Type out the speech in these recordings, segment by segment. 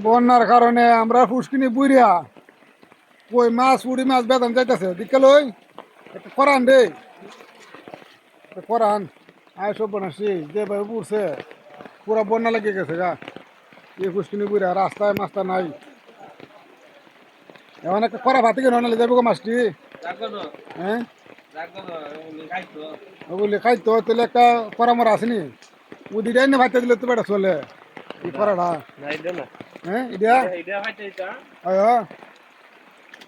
বন্যার কারণে আমরা ফুসকিনি বুইরা কই মাছ উড়ি মাছ বেতন যাইতেছে দিকে লই একটা করান রে করান আয় সব বানাসি যে ভাই উড়ছে পুরা বন্যা লেগে গেছে গা ফুসকিনি বুইরা রাস্তায় মাছটা নাই এমন একটা করা ভাতি কেন নালে যাবো গো মাছটি হ্যাঁ ওগুলি খাইতো তাহলে একটা করা মরা আসেনি উদিটাই না ভাইতে দিলে তো বেটা চলে এই করাটা হ্যাঁ এটা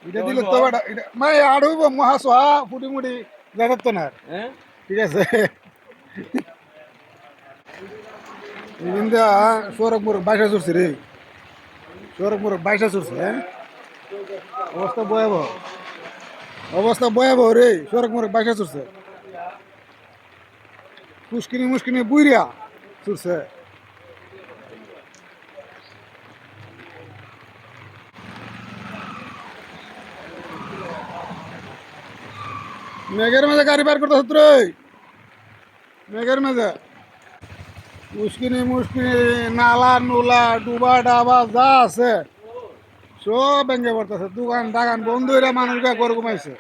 এটা দিলে তো বেটা এটা মাই আড়ুইব মহাসোহা ফুটি মুটি যাইতো না ঠিক আছে ইন্দা সৌরভ মুরগ বাইশা চড়ছে রে সৌরভ মুরগ বাইশা চড়ছে হ্যাঁ অবস্থা ভয়াবহ অবস্থা ভয়াবহ রে সৌরভ মুরগ বাইশা চড়ছে মুশকিনি মুশকিনি বুইরিয়া চড়ছে মেঘের মাঝে গাড়ি বার করতে হতো রে মেঘের মাঝে মুশকিনি মুশকিনি নালা নোলা ডুবা ডাবা যা আছে সব ভেঙে পড়তেছে দোকান দাগান বন্ধ হইরা মানুষ ঘর ঘুমাইছে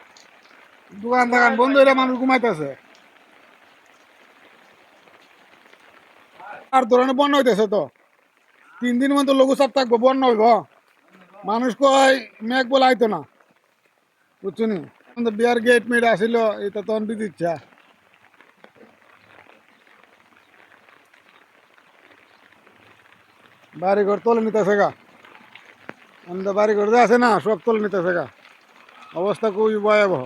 দোকান দাগান বন্ধ হইরা মানুষ ঘুমাইতেছে আর ধরনের বন্যা হইতেছে তো 3 দিন মতো লঘু চাপ থাকবো বন্যা হইব মানুষ কয় মেঘ বলে আইতো না বুঝছো নি বিয়ার গেট মেট আসিল এটা তখন বিধি ইচ্ছা বাড়ি ঘর তোলে নিতেছে গা আমাদের বাড়ি ঘর যে আছে না সব তোলে নিতেছে গা অবস্থা খুবই ভয়াবহ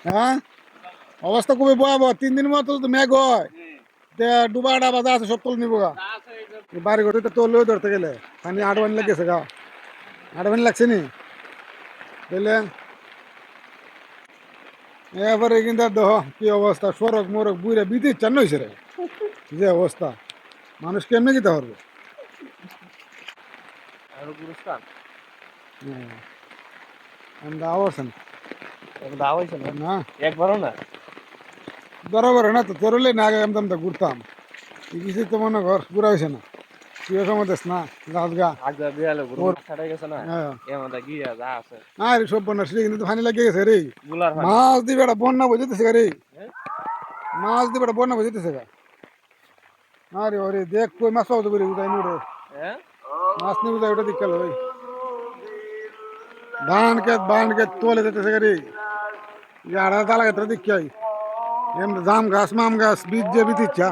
হ্যাঁ অবস্থা খুবই ভয়াবহ 3 দিন মতো যদি মেঘ হয় ডুবা ডাবা যা আছে সব তোলে নিবো গা বাড়ি ঘর তো তোলেও ধরতে গেলে পানি আটবানি লাগেছে গা আটবানি লাগছে নি বুঝলে এবারে কিন্তু দেহ কি অবস্থা সড়ক মরক বুড়ে বিদ্যুৎ চান্ন হয়েছে রে যে অবস্থা মানুষ কেমনে যেতে পারবে আমরা আওয়াছেন না একবারও না বরাবর না তো তোরলে না আগে আমদাম ঘুরতাম কিছু তো মনে ঘর পুরা হয়েছে না তুইও সময় দেশ না গাছ গা আগে বিয়ালে গুরু ছাড়াই গেছে না এমনটা গিয়া যা আছে আর সব বন্যা সেটা কিন্তু পানি লাগিয়ে গেছে রে গুলার পানি মাছ দিবে একটা বন্যা বুঝতেছে রে মাছ দিবে একটা বন্যা বুঝতেছে গা আরে ওরে দেখ কই মাছ পাবো তো বলি উঠাই নুড়ে মাছ নিয়ে উঠাই ওটা দিকাল ওই বান খেত তোলে যেতেছে রে আড়া তালা ক্ষেত্রে দিকাই এমনি জাম গাছ মাম গাছ বীজ যে বীজ ইচ্ছা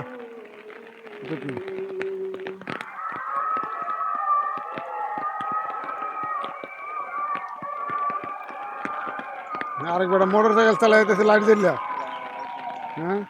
আরেকবার মোটর সাইকেল চালাই যেতেছে লাইট জ্বললা হ্যাঁ